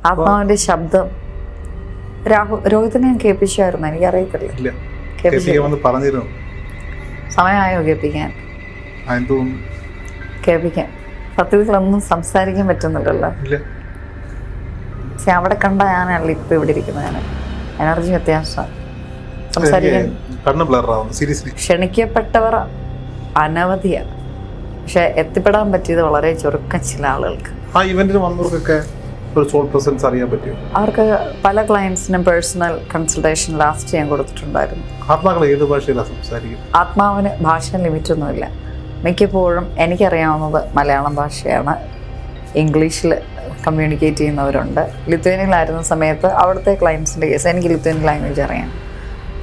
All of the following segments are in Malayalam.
ആത്മാവിന്റെ ശബ്ദം രോഹിത്തിനെ ഞാൻ കേൾപ്പിച്ചായിരുന്നു, എനിക്കറിയത്തില്ല. സമയമായോ കേൾപ്പിക്കാൻ? കേൾപ്പിക്കാൻ സത്യത്തിലൊന്നും സംസാരിക്കാൻ പറ്റുന്നില്ലല്ലോ. പക്ഷെ അവിടെ കണ്ട ഞാനല്ല ഇപ്പൊ ഇവിടെ ഇരിക്കുന്നതിന് എനർജി വ്യത്യാസം. സംസാരിക്കാൻ ക്ഷണിക്കപ്പെട്ടവർ അനവധിയാണ്, പക്ഷെ എത്തിപ്പെടാൻ പറ്റിയത് വളരെ ചുരുക്കം ചില ആളുകൾക്ക്. അവർക്ക് പല ക്ലയൻസിനും പേഴ്സണൽ കൺസൾട്ടേഷൻ ലാസ്റ്റ് ചെയ്യാൻ കൊടുത്തിട്ടുണ്ടായിരുന്നു. ആത്മാവിന് ഭാഷ ലിമിറ്റൊന്നുമില്ല. മിക്കപ്പോഴും എനിക്കറിയാവുന്നത് മലയാളം ഭാഷയാണ്. ഇംഗ്ലീഷിൽ കമ്മ്യൂണിക്കേറ്റ് ചെയ്യുന്നവരുണ്ട്. ലിത്വേനിയയിലായിരുന്ന സമയത്ത് അവിടുത്തെ ക്ലയൻസിൻ്റെ കേസ് എനിക്ക് ലിത്വേനിയൻ ലാംഗ്വേജ് അറിയാം,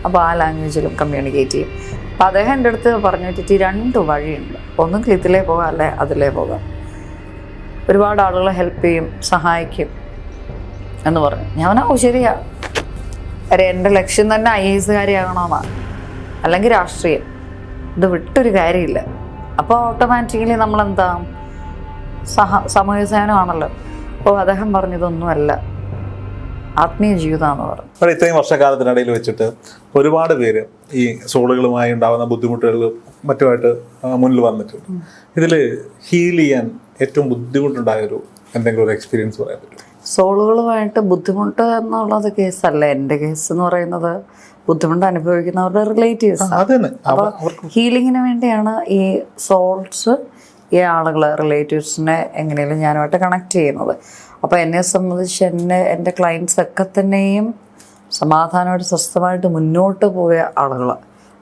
അപ്പോൾ ആ ലാംഗ്വേജിലും കമ്മ്യൂണിക്കേറ്റ് ചെയ്യും. അപ്പോൾ അദ്ദേഹം എൻ്റെ അടുത്ത് പറഞ്ഞു വെച്ചിട്ട് 2 വഴിയുണ്ട്, ഒന്നും ഇതിലേ പോകാം അല്ലെ അതിലേ പോകാം. ഒരുപാട് ആളുകളെ ഹെൽപ്പ് ചെയ്യും, സഹായിക്കും എന്ന് പറഞ്ഞു. ഞാൻ ശരിയാ, എൻ്റെ ലക്ഷ്യം തന്നെ IAS ആകണമെന്നാണ്, അല്ലെങ്കിൽ രാഷ്ട്രീയം. ഇത് വിട്ടൊരു കാര്യമില്ല. അപ്പോൾ ഓട്ടോമാറ്റിക്കലി നമ്മളെന്താ സാമൂഹ്യ സേവനമാണല്ലോ. അപ്പോൾ അദ്ദേഹം പറഞ്ഞതൊന്നുമല്ല, ആത്മീയ ജീവിതമാണെന്ന് പറഞ്ഞു. ഇത്രയും വർഷക്കാലത്തിനിടയിൽ വെച്ചിട്ട് ഒരുപാട് പേര് ഈ സോളുകളുമായി ഉണ്ടാകുന്ന ബുദ്ധിമുട്ടുകൾ മറ്റുമായിട്ട് മുന്നിൽ വന്നിട്ടുണ്ട്. ഇതിൽ ഹീൽ ചെയ്യാൻ ഏറ്റവും ബുദ്ധിമുട്ടുണ്ടായൊരു എന്തെങ്കിലും ഒരു എക്സ്പീരിയൻസ് പറയാൻ പറ്റും? സോളുകളുമായിട്ട് ബുദ്ധിമുട്ട് എന്നുള്ളത് കേസല്ല. എൻ്റെ കേസ് എന്ന് പറയുന്നത് ബുദ്ധിമുട്ട് അനുഭവിക്കുന്നവരുടെ റിലേറ്റീവ്സ്. അപ്പോൾ ഹീലിങ്ങിന് വേണ്ടിയാണ് ഈ സോൾസ്, ഈ ആളുകൾ റിലേറ്റീവ്സിനെ എങ്ങനെയും ഞാനുമായിട്ട് കണക്ട് ചെയ്യുന്നത്. അപ്പോൾ എന്നെ സംബന്ധിച്ച് എൻ്റെ ക്ലയൻസ് ഒക്കെ തന്നെയും സമാധാനമായിട്ട് സ്വസ്ഥമായിട്ട് മുന്നോട്ട് പോയ ആളുകൾ.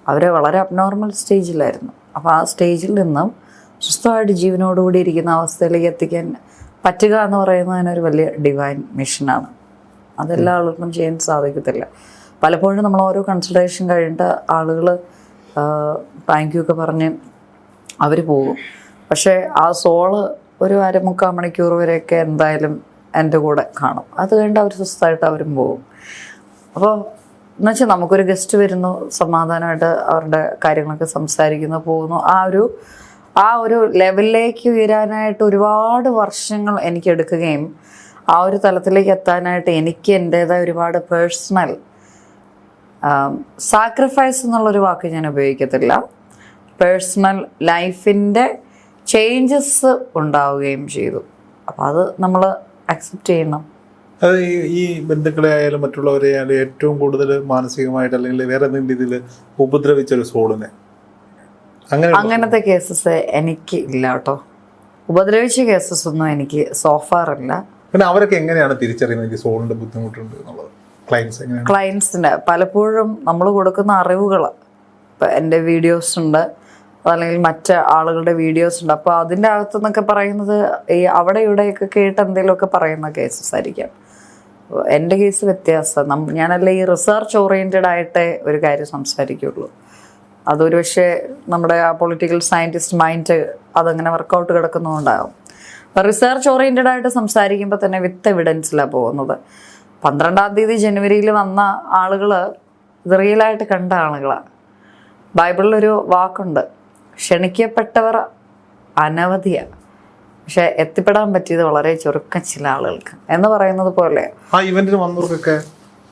അവർ വളരെ അബ്നോർമൽ സ്റ്റേജിലായിരുന്നു. അപ്പോൾ ആ സ്റ്റേജിൽ നിന്നും സ്വസ്ഥമായിട്ട് ജീവനോടുകൂടി ഇരിക്കുന്ന അവസ്ഥയിലേക്ക് എത്തിക്കാൻ പറ്റുക എന്ന് പറയുന്നതിനൊരു വലിയ ഡിവൈൻ മിഷനാണ്. അതെല്ലാ ആളുകൾക്കും ചെയ്യാൻ സാധിക്കത്തില്ല. പലപ്പോഴും നമ്മൾ ഓരോ കൺസൾട്ടേഷൻ കഴിഞ്ഞിട്ട് ആളുകൾ താങ്ക് യു ഒക്കെ പറഞ്ഞ് അവർ പോകും. പക്ഷേ ആ സോള് ഒരു 3/4 മണിക്കൂർ വരെയൊക്കെ എന്തായാലും എൻ്റെ കൂടെ കാണും. അത് കഴിഞ്ഞിട്ട് അവർ സ്വസ്ഥമായിട്ട് അവരും പോകും. അപ്പോൾ എന്നുവെച്ചാൽ നമുക്കൊരു ഗസ്റ്റ് വരുന്നു, സമാധാനമായിട്ട് അവരുടെ കാര്യങ്ങളൊക്കെ സംസാരിക്കുന്നു, പോകുന്നു. ആ ഒരു ലെവലിലേക്ക് ഉയരാനായിട്ട് ഒരുപാട് വർഷങ്ങൾ എനിക്ക് എടുക്കുകയും ആ ഒരു തലത്തിലേക്ക് എത്താനായിട്ട് എനിക്ക് എൻ്റേതായ ഒരുപാട് പേഴ്സണൽ സാക്രിഫൈസ് എന്നുള്ളൊരു വാക്ക് ഞാൻ ഉപയോഗിക്കത്തില്ല, പേഴ്സണൽ ലൈഫിൻ്റെ ചേഞ്ചസ് ഉണ്ടാവുകയും ചെയ്തു. അപ്പോൾ അത് നമ്മൾ അക്സെപ്റ്റ് ചെയ്യണം. അത് ഈ ബന്ധുക്കളെ ആയാലും മറ്റുള്ളവരെ ആയാലും ഏറ്റവും കൂടുതൽ മാനസികമായിട്ട് അല്ലെങ്കിൽ വേറെ എന്തെങ്കിലും രീതിയിൽ ഉപദ്രവിച്ചൊരു സോളിനെ അങ്ങനത്തെ കേസസ് എനിക്ക് ഇല്ല കേട്ടോ. ഉപദ്രവിച്ച കേസസ് ഒന്നും എനിക്ക് സോഫാറില്ല. പിന്നെ അവരൊക്കെ എങ്ങനെയാണ് തിരിച്ചറിയുന്നത് സോളിന്റെ ബുദ്ധിമുട്ടുണ്ട് എന്നുള്ളത്? ക്ലയൻസിന് പലപ്പോഴും നമ്മൾ കൊടുക്കുന്ന അറിവുകൾ, ഇപ്പം എൻ്റെ വീഡിയോസ് ഉണ്ട്, അല്ലെങ്കിൽ മറ്റ് ആളുകളുടെ വീഡിയോസ് ഉണ്ട്. അപ്പോൾ അതിൻ്റെ അകത്തുനിന്നൊക്കെ പറയുന്നത് ഈ അവിടെ ഇവിടെയൊക്കെ കേട്ട് എന്തെങ്കിലുമൊക്കെ പറയുന്ന കേസസ് ആയിരിക്കാം. എൻ്റെ കേസ് വ്യത്യാസം. ഞാനല്ല ഈ റിസർച്ച് ഓറിയൻറ്റഡ് ആയിട്ടേ ഒരു കാര്യം സംസാരിക്കുള്ളൂ. അതൊരു പക്ഷേ നമ്മുടെ ആ പൊളിറ്റിക്കൽ സയൻറ്റിസ്റ്റ് മൈൻഡ് അതങ്ങനെ വർക്കൗട്ട് കിടക്കുന്നതുകൊണ്ടാകും. അപ്പോൾ റിസർച്ച് ഓറിയൻറ്റഡ് ആയിട്ട് സംസാരിക്കുമ്പോൾ തന്നെ വിത്ത് എവിഡൻസിലാണ് പോകുന്നത്. 12-ാം തീയതി ജനുവരിയിൽ വന്ന ആളുകൾ ഇത് റിയലായിട്ട് കണ്ട ആളുകളാണ്. ബൈബിളിലൊരു വാക്കുണ്ട്, ക്ഷണിക്കപ്പെട്ടവർ അനവധിയാണ്, പക്ഷെ എത്തിപ്പെടാൻ പറ്റിയത് വളരെ ചുരുക്കം ചില ആളുകൾക്ക് എന്ന് പറയുന്നത് പോലെ. ആ ഇവന്റിന് വന്നവർക്കൊക്കെ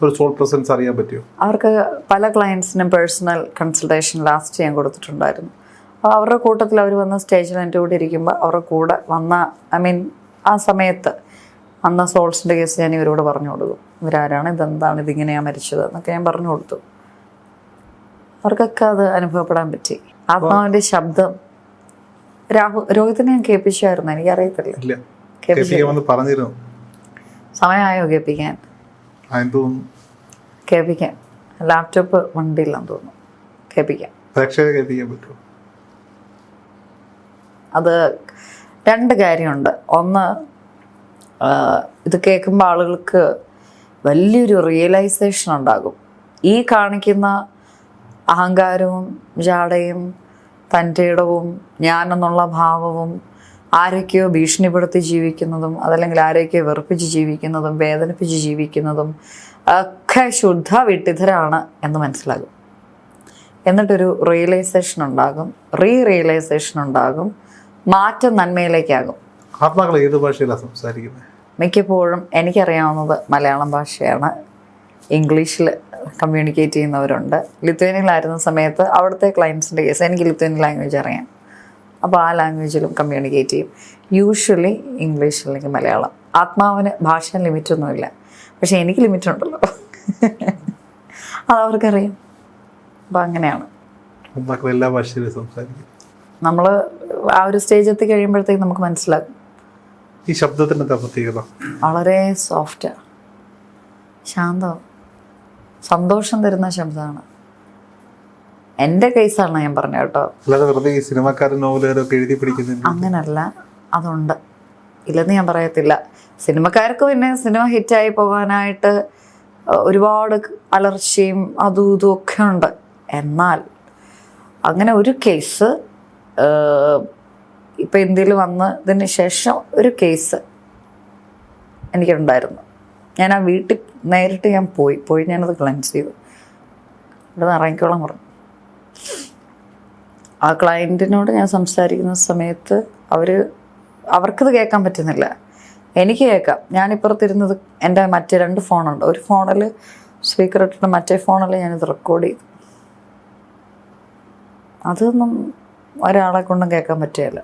ഒരു സോൾ പ്രസൻസ് അറിയാൻ പറ്റുമോ? അവർക്ക് പല ക്ലയൻസിനും പേഴ്സണൽ കൺസൾട്ടേഷൻ ലാസ്റ്റ് ചെയ്യാൻ കൊടുത്തിട്ടുണ്ടായിരുന്നു. അപ്പോൾ അവരുടെ കൂട്ടത്തിൽ അവർ വന്ന സ്റ്റേജിൽ എൻ്റെ കൂടെ ഇരിക്കുമ്പോൾ അവരുടെ കൂടെ വന്ന ആ സമയത്ത് വന്ന സോൾസിൻ്റെ കേസ് ഞാൻ ഇവരോട് പറഞ്ഞു കൊടുക്കും. ഇവരാരാണ്, ഇതെന്താണ്, ഇതിങ്ങനെയാണ് മരിച്ചത് എന്നൊക്കെ ഞാൻ പറഞ്ഞു കൊടുത്തു. അവർക്കൊക്കെ അത് അനുഭവപ്പെടാൻ പറ്റി. ആത്മാവിൻ്റെ ശബ്ദം രോഹിത്തിനെ ഞാൻ കേൾപ്പിച്ചായിരുന്നു, എനിക്കറിയത്തില്ല. സമയമായോ കേൾപ്പിക്കാൻ? കേൾപ്പിക്കാം. ലാപ്ടോപ്പ് വണ്ടിയില്ലെന്ന് തോന്നുന്നു. കേൾപ്പിക്കാം. അത് 2 കാര്യമുണ്ട്. ഒന്ന്, ഇത് കേൾക്കുമ്പോൾ ആളുകൾക്ക് വലിയൊരു റിയലൈസേഷൻ ഉണ്ടാകും. ഈ കാണിക്കുന്ന അഹങ്കാരവും ജാടയും തൻ്റെ ഇടവും ഞാനെന്നുള്ള ഭാവവും ആരൊക്കെയോ ഭീഷണിപ്പെടുത്തി ജീവിക്കുന്നതും അതല്ലെങ്കിൽ ആരൊക്കെയോ വെറുപ്പിച്ച് ജീവിക്കുന്നതും വേദനിപ്പിച്ച് ജീവിക്കുന്നതും ഒക്കെ ശുദ്ധ വിട്ടിതരാണ് എന്ന് മനസ്സിലാകും. എന്നിട്ടൊരു റിയലൈസേഷൻ ഉണ്ടാകും, റിയലൈസേഷൻ ഉണ്ടാകും, മാറ്റം നന്മയിലേക്കാകും. ആത്മാക്കൾ ഏത് ഭാഷയിലാണ് സംസാരിക്കുന്നത്? മിക്കപ്പോഴും എനിക്കറിയാവുന്നത് മലയാളം ഭാഷയാണ്. ഇംഗ്ലീഷിൽ കമ്മ്യൂണിക്കേറ്റ് ചെയ്യുന്നവരുണ്ട്. ലിത്വേനിയയിലായിരുന്ന സമയത്ത് അവിടുത്തെ ക്ലയൻസിൻ്റെ കേസ് എനിക്ക് ലിത്വേനിയൻ ലാംഗ്വേജ് അറിയാം. അപ്പോൾ ആ ലാംഗ്വേജിലും കമ്മ്യൂണിക്കേറ്റ് ചെയ്യും. യൂഷ്വലി ഇംഗ്ലീഷ് അല്ലെങ്കിൽ മലയാളം. ആത്മാവിന് ഭാഷ ലിമിറ്റൊന്നുമില്ല, പക്ഷെ എനിക്ക് ലിമിറ്റുണ്ടല്ലോ. അതവർക്കറിയാം. അപ്പം അങ്ങനെയാണ് എല്ലാ ഭാഷയിലും സംസാരിക്കും. നമ്മൾ ആ ഒരു സ്റ്റേജ് എത്തി കഴിയുമ്പോഴത്തേക്ക് നമുക്ക് മനസ്സിലാകും. ഈ ശബ്ദത്തിൻ്റെ പ്രത്യേകത വളരെ സോഫ്റ്റാണ്, ശാന്തവും സന്തോഷം തരുന്ന ശബ്ദമാണ്. എൻ്റെ കേസാണ് ഞാൻ പറഞ്ഞത് കേട്ടോ. അല്ലാതെ വെറുതെ ഈ സിനിമാക്കാരൻ നോവലുകാരൊക്കെ എഴുതി പിടിക്കുന്നില്ല, അങ്ങനല്ല. അതുണ്ട്, ഇല്ലെന്ന് ഞാൻ പറയത്തില്ല. സിനിമക്കാർക്ക് പിന്നെ സിനിമ ഹിറ്റായി പോകാനായിട്ട് ഒരുപാട് അലർച്ചയും അതും ഇതും ഒക്കെ ഉണ്ട്. എന്നാൽ അങ്ങനെ ഒരു കേസ് ഇപ്പം ഇന്ത്യയിൽ വന്നതിന് ശേഷം ഒരു കേസ് എനിക്കുണ്ടായിരുന്നു. ഞാൻ ആ വീട്ടിൽ നേരിട്ട് ഞാൻ പോയി ഞാനത് ക്ലെൻസ് ചെയ്തു. ഇവിടെ ഇറങ്ങിക്കോളാൻ പറഞ്ഞു. ആ ക്ലയൻറ്റിനോട് ഞാൻ സംസാരിക്കുന്ന സമയത്ത് അവർക്കത് കേൾക്കാൻ പറ്റുന്നില്ല, എനിക്ക് കേൾക്കാം. ഞാനിപ്പുറത്തിരുന്നത് എൻ്റെ മറ്റേ 2 ഫോണുണ്ട്. ഒരു ഫോണിൽ സ്പീക്കർ ഇട്ടിട്ട് മറ്റേ ഫോണിൽ ഞാനിത് റെക്കോർഡ് ചെയ്തു. അതൊന്നും ഒരാളെ കൊണ്ടും കേൾക്കാൻ പറ്റുകയില്ല.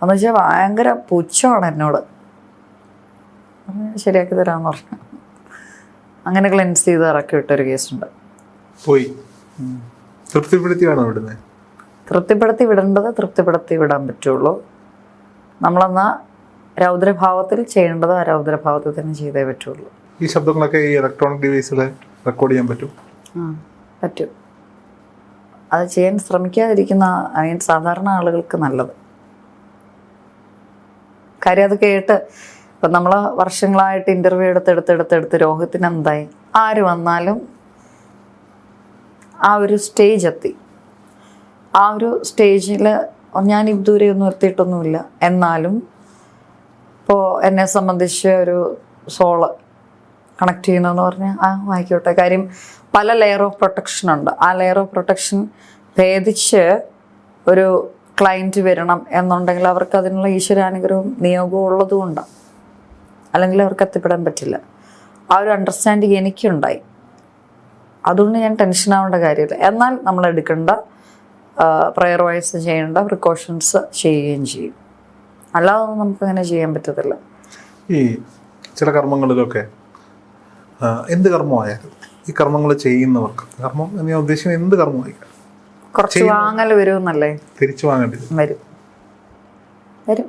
എന്ന് വെച്ചാൽ ഭയങ്കര പുച്ഛമാണ് എന്നോട്. ശരിയാക്കി തരാമെന്ന് പറഞ്ഞു. അങ്ങനെ ക്ലെൻസ് ചെയ്ത് ഇറക്കി വിട്ടൊരു കേസുണ്ട്. പോയി തൃപ്തിപ്പെടുത്തിയാണോ വിടുന്നത്? തൃപ്തിപ്പെടുത്തി വിടേണ്ടത് തൃപ്തിപ്പെടുത്തി വിടാൻ പറ്റുള്ളൂ. നമ്മളെന്നാൽ രൗദ്രഭാവത്തിൽ ചെയ്യേണ്ടത് ആ രൗദ്രഭാവത്തിൽ തന്നെ ചെയ്തേ പറ്റുള്ളൂ. ഈ ശബ്ദങ്ങളൊക്കെ ഈ ഇലക്ട്രോണിക് ഡിവൈസിൽ റെക്കോർഡ് ചെയ്യാൻ പറ്റും? പറ്റും. അത് ചെയ്യാൻ ശ്രമിക്കാതിരിക്കുന്ന സാധാരണ ആളുകൾക്ക് നല്ലത്. കാര്യം അത് കേട്ട് ഇപ്പം നമ്മൾ വർഷങ്ങളായിട്ട് ഇൻ്റർവ്യൂ എടുത്തെടുത്ത് രോഹിത്തിന് എന്തായി, ആര് വന്നാലും ആ ഒരു സ്റ്റേജ് എത്തി. ആ ഒരു സ്റ്റേജിൽ ഞാൻ ഇതുവരെ ഒന്നും എത്തിയിട്ടൊന്നുമില്ല. എന്നാലും ഇപ്പോൾ എന്നെ സംബന്ധിച്ച് ഒരു സോള് കണക്ട് ചെയ്യുന്നതെന്ന് പറഞ്ഞാൽ ആയിക്കോട്ടെ. കാര്യം പല ലെയർ ഓഫ് പ്രൊട്ടക്ഷൻ ഉണ്ട്. ആ ലെയർ ഓഫ് പ്രൊട്ടക്ഷൻ ഭേദിച്ച് ഒരു ക്ലയൻറ്റ് വരണം എന്നുണ്ടെങ്കിൽ അവർക്ക് അതിനുള്ള ഈശ്വരാനുഗ്രഹവും നിയോഗവും ഉള്ളതുകൊണ്ടാണ്. അല്ലെങ്കിൽ അവർക്ക് എത്തിപ്പെടാൻ പറ്റില്ല. ആ ഒരു അണ്ടർസ്റ്റാൻഡിങ് എനിക്കുണ്ടായി. അതുകൊണ്ട് ഞാൻ ടെൻഷൻ ആവേണ്ട കാര്യമില്ല. എന്നാൽ നമ്മൾ എടുക്കേണ്ട പ്രയർ വൈസ് ചെയ്യേണ്ട പ്രിക്കോഷൻസ് ചെയ്യുകയും ചെയ്യും. അല്ലാതെ നമുക്കങ്ങനെ ചെയ്യാൻ പറ്റത്തില്ല. ഈ ചില കർമ്മങ്ങളിലൊക്കെ എന്ത് കർമ്മമായാലും ഈ കർമ്മങ്ങൾ ചെയ്യുന്നവർക്ക്, കർമ്മം എന്ന് ഞാൻ ഉദ്ദേശിക്കുന്നത് എന്ത് കർമ്മമായിരിക്കും, കുറച്ച് വാങ്ങൽ വരുമെന്നല്ലേ? തിരിച്ചു വാങ്ങേണ്ടി വരും.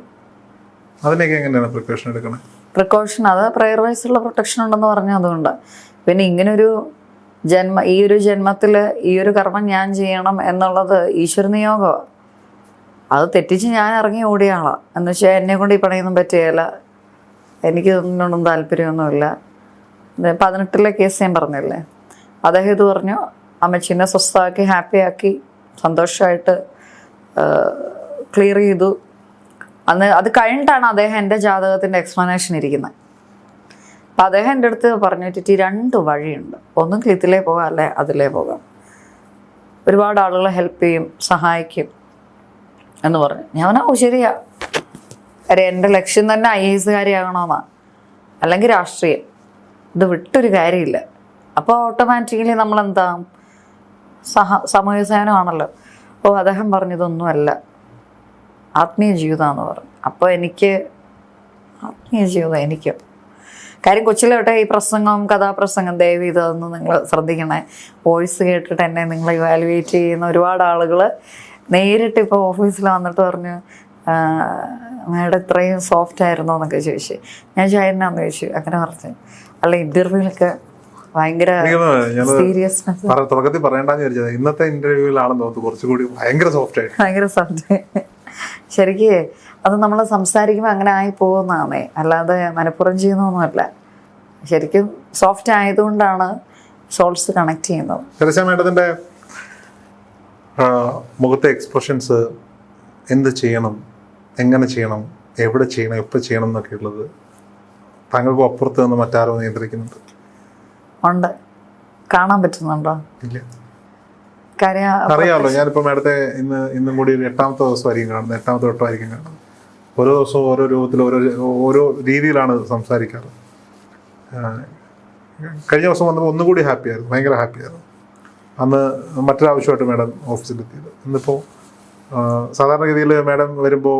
അതിനൊക്കെ എങ്ങനെയാണ് പ്രിക്കോഷൻ എടുക്കണേ? പ്രിക്കോഷൻ അത് പ്രയർ വൈസുള്ള പ്രൊട്ടക്ഷൻ ഉണ്ടെന്ന് പറഞ്ഞാൽ അതുകൊണ്ട്. പിന്നെ ഇങ്ങനൊരു ഈ ഒരു ജന്മത്തിൽ ഈ ഒരു കർമ്മം ഞാൻ ചെയ്യണം എന്നുള്ളത് ഈശ്വര നിയോഗമാണ്. അത് തെറ്റിച്ച് ഞാൻ ഇറങ്ങി ഓടിയ ആളാണ്. എന്ന് വെച്ചാൽ എന്നെ കൊണ്ട് ഈ പണിയൊന്നും പറ്റുകയില്ല, എനിക്ക് ഇതിനൊന്നും താല്പര്യമൊന്നുമില്ല. 18 കേസ് ഞാൻ പറഞ്ഞില്ലേ, അദ്ദേഹം ഇത് പറഞ്ഞു, അമ്മച്ചീനെ സ്വസ്ഥമാക്കി ഹാപ്പിയാക്കി സന്തോഷമായിട്ട് ക്ലിയർ ചെയ്തു. അന്ന് അത് കഴിഞ്ഞിട്ടാണ് അദ്ദേഹം എൻ്റെ ജാതകത്തിൻ്റെ എക്സ്പ്ലനേഷൻ ഇരിക്കുന്നത്. അപ്പം അദ്ദേഹം എൻ്റെ അടുത്ത് പറഞ്ഞിട്ട് 2 വഴിയുണ്ട്, ഒന്നും ഇതിലേ പോകാം അല്ലെ അതിലേ പോകാം. ഒരുപാട് ആളുകൾ ഹെൽപ്പ് ചെയ്യും, സഹായിക്കും എന്ന് പറഞ്ഞു. ഞാൻ ശരിയാ, അരെ എൻ്റെ ലക്ഷ്യം തന്നെ IAS കാരിയാകണമെന്നാണ്, അല്ലെങ്കിൽ രാഷ്ട്രീയം. ഇത് വിട്ടൊരു കാര്യമില്ല. അപ്പോൾ ഓട്ടോമാറ്റിക്കലി നമ്മളെന്താ സാമൂഹ്യ സേവനമാണല്ലോ. അപ്പോൾ അദ്ദേഹം പറഞ്ഞതൊന്നുമല്ല, ആത്മീയ ജീവിതമാണെന്ന് പറഞ്ഞു. അപ്പോൾ എനിക്ക് ആത്മീയ ജീവിതം എനിക്കും കാര്യം കൊച്ചിലോട്ടെ ഈ പ്രസംഗം കഥാപ്രസംഗം ദയവ് ഇതൊന്ന് നിങ്ങൾ ശ്രദ്ധിക്കണേ. വോയിസ് കേട്ടിട്ട് എന്നെ നിങ്ങൾ ഇവാലുവേറ്റ് ചെയ്യുന്ന ഒരുപാട് ആളുകൾ നേരിട്ട് ഇപ്പോൾ ഓഫീസിൽ വന്നിട്ട് പറഞ്ഞു, മാഡം ഇത്രയും സോഫ്റ്റ് ആയിരുന്നോ എന്നൊക്കെ ചോദിച്ചു. ഞാൻ എന്നാന്ന് ചോദിച്ചു. അങ്ങനെ പറഞ്ഞു. അല്ല ഇൻ്റർവ്യൂവിലൊക്കെ ഭയങ്കര സീരിയസ്നെസ്. തുടക്കത്തിൽ പറയണ്ടെന്ന് വിചാരിച്ചത് ഇന്നത്തെ ഇന്റർവ്യൂവിലാണെന്ന് തോന്നുന്നു കുറച്ചുകൂടി ഭയങ്കര സോഫ്റ്റ്. ശരിക്ക് അത് നമ്മൾ സംസാരിക്കുമ്പോൾ അങ്ങനെ ആയി പോകുന്നതാണേ, അല്ലാതെ മനഃപൂർവ്വം ചെയ്യുന്നൊന്നുമല്ല. ശരിക്കും സോഫ്റ്റ് ആയതുകൊണ്ടാണ് സോൾസ് കണക്ട് ചെയ്യുന്നത്. ശരശ മേഡത്തിന്റെ മുഖത്തെ എക്സ്പ്രഷൻസ്, എന്ത് ചെയ്യണം, എങ്ങനെ ചെയ്യണം, എവിടെ ചെയ്യണം, എപ്പോൾ ചെയ്യണം എന്നൊക്കെ ഉള്ളത് താങ്കൾക്ക് അപ്പുറത്ത് നിന്ന് മറ്റാരോ നിയന്ത്രിക്കുന്നുണ്ട്? ഉണ്ട്. കാണാൻ പറ്റുന്നുണ്ടോ? ഇല്ല. അറിയാമല്ലോ, ഞാനിപ്പോൾ മേഡത്തെ ഇന്നും കൂടി 8ാമത്തെ ദിവസമായിരിക്കും കാണുന്നത്, 8ാമത്തെ വട്ടമായിരിക്കും കാണുന്നത്. ഓരോ ദിവസവും ഓരോ രൂപത്തിൽ ഓരോ രീതിയിലാണ് സംസാരിക്കാറ്. കഴിഞ്ഞ ദിവസം വന്നപ്പോൾ ഒന്നുകൂടി ഹാപ്പിയായിരുന്നു, ഭയങ്കര ഹാപ്പിയായിരുന്നു. അന്ന് മറ്റൊരാവശ്യമായിട്ട് മാഡം ഓഫീസിലെത്തിയത്. ഇന്നിപ്പോൾ സാധാരണഗതിയിൽ മാഡം വരുമ്പോൾ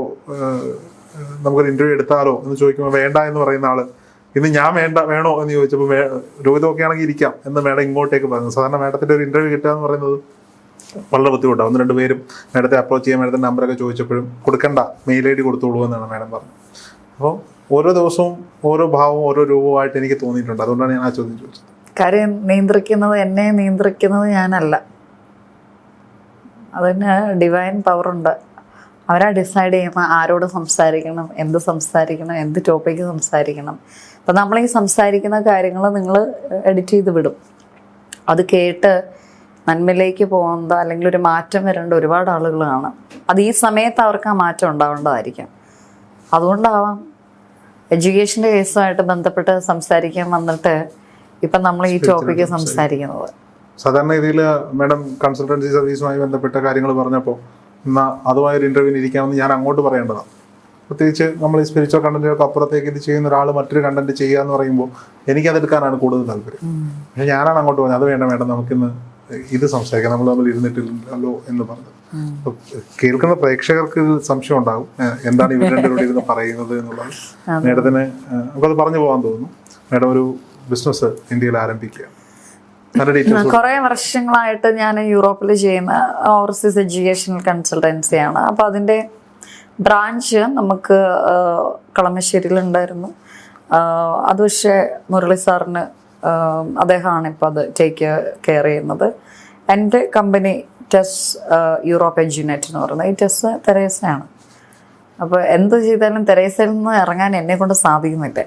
നമുക്കൊരു ഇൻ്റർവ്യൂ എടുത്താലോ എന്ന് ചോദിക്കുമ്പോൾ വേണ്ട എന്ന് പറയുന്ന ആൾ ഇന്ന് ഞാൻ വേണോ എന്ന് ചോദിച്ചപ്പോൾ രോഹിതൊക്കെ ആണെങ്കിൽ ഇരിക്കാം എന്ന് മാഡം ഇങ്ങോട്ടേക്ക് പറഞ്ഞു. സാധാരണ മാഡത്തിൻ്റെ ഒരു ഇൻ്റർവ്യൂ കിട്ടുക എന്ന് പറയുന്നത് വളരെ ബുദ്ധിമുട്ടാണ്. 1-2 പേരും മാഡത്തെ അപ്രോച്ച് ചെയ്യാൻ മാഡത്തിൻ്റെ നമ്പറൊക്കെ ചോദിച്ചപ്പോഴും കൊടുക്കണ്ട, മെയിൽ ID കൊടുത്തോളൂ എന്നാണ് മാഡം പറഞ്ഞത്. അപ്പോൾ ഓരോ ദിവസവും ഓരോ ഭാവവും ഓരോ രൂപമായിട്ട് എനിക്ക് തോന്നിയിട്ടുണ്ട്. അതുകൊണ്ടാണ് ഞാൻ ആ ചോദ്യം ചോദിച്ചത്. കാര്യം എന്നെ നിയന്ത്രിക്കുന്നത് ഞാനല്ല, അതിന് ഡിവൈൻ പവറുണ്ട്. അവരാ ഡിസൈഡ് ചെയ്യുന്ന ആരോട് സംസാരിക്കണം, എന്ത് സംസാരിക്കണം, എന്ത് ടോപ്പിക്ക് സംസാരിക്കണം. അപ്പം നമ്മൾ ഈ സംസാരിക്കുന്ന കാര്യങ്ങൾ നിങ്ങൾ എഡിറ്റ് ചെയ്ത് വിടും. അത് കേട്ട് നന്മയിലേക്ക് പോകുന്നത് അല്ലെങ്കിൽ ഒരു മാറ്റം വരേണ്ട ഒരുപാട് ആളുകൾ കാണാം. അത് ഈ സമയത്ത് അവർക്ക് ആ മാറ്റം ഉണ്ടാവേണ്ടതായിരിക്കാം. അതുകൊണ്ടാവാം എഡ്യൂക്കേഷൻ്റെ കേസുമായിട്ട് ബന്ധപ്പെട്ട് സംസാരിക്കാൻ വന്നിട്ട് ഇപ്പം നമ്മൾ ഈ ടോപ്പിക്ക് സംസാരിക്കുന്നത്. സാധാരണ രീതിയിൽ മാഡം കൺസൾട്ടൻസി സർവീസുമായി ബന്ധപ്പെട്ട കാര്യങ്ങൾ പറഞ്ഞപ്പോൾ എന്നാൽ അതുമായൊരു ഇൻ്റർവ്യൂവിന് ഇരിക്കാമെന്ന് ഞാൻ അങ്ങോട്ട് പറയേണ്ടതാണ്. പ്രത്യേകിച്ച് നമ്മൾ ഈ സ്പിരിച്വൽ കണ്ടന്റുകൾക്ക് അപ്പുറത്തേക്ക് ഇത് ചെയ്യുന്ന ഒരാൾ മറ്റൊരു കണ്ടന്റ് ചെയ്യുക എന്ന് പറയുമ്പോൾ എനിക്കതെടുക്കാനാണ് കൂടുതൽ താല്പര്യം. പക്ഷെ ഞാനാണ് അങ്ങോട്ട് പറഞ്ഞത് അത് വേണ്ട വേണ്ട നമുക്കിന്ന് ഇത് സംസാരിക്കാം, നമ്മൾ ഇരുന്നിട്ടില്ലല്ലോ എന്ന് പറഞ്ഞത്. കേൾക്കുന്ന പ്രേക്ഷകർക്ക് സംശയം ഉണ്ടാകും എന്താണ് ഇവർ രണ്ടുപേരോട് ഇരുന്ന് പറയുന്നത് എന്നുള്ളത്. മേഡത്തിന് നമുക്കത് പറഞ്ഞു പോകാൻ തോന്നുന്നു. മേഡം ഒരു ബിസിനസ് ഇന്ത്യയിൽ ആരംഭിക്കുക. കുറേ വർഷങ്ങളായിട്ട് ഞാൻ യൂറോപ്പിൽ ചെയ്യുന്ന ഓവർസീസ് എഡ്യൂക്കേഷണൽ കൺസൾട്ടൻസിയാണ്. അപ്പോൾ അതിൻ്റെ ബ്രാഞ്ച് നമുക്ക് കളമശ്ശേരിയിലുണ്ടായിരുന്നു. അത് പക്ഷേ മുരളി സാറിന് അദ്ദേഹമാണ് ഇപ്പോൾ അത് ടേക്ക് കെയർ ചെയ്യുന്നത്. എൻ്റെ കമ്പനി ടെസ് യൂറോപ്പ് എഡ്യൂനെറ്റ് എന്ന് പറയുന്നത്, ഈ ടെസ് തെരേസയാണ്. അപ്പോൾ എന്ത് ചെയ്താലും തെരേസയിൽ നിന്ന് ഇറങ്ങാൻ എന്നെക്കൊണ്ട് സാധിക്കുന്നില്ല.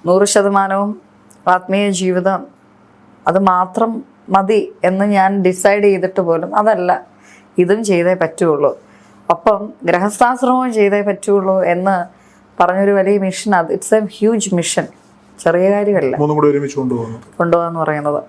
100% ആത്മീയ ജീവിതം അത് മാത്രം മതി എന്ന് ഞാൻ ഡിസൈഡ് ചെയ്തിട്ട് പോലും അതല്ല, ഇതും ചെയ്തേ പറ്റുള്ളൂ, ഒപ്പം ഗൃഹസ്ഥാശ്രമവും ചെയ്തേ പറ്റുള്ളൂ എന്ന് പറഞ്ഞൊരു വലിയ മിഷൻ. അത് ഇറ്റ്സ് എ ഹ്യൂജ് മിഷൻ, ചെറിയ കാര്യമല്ല കൊണ്ടുപോകാന്ന് പറയുന്നത്.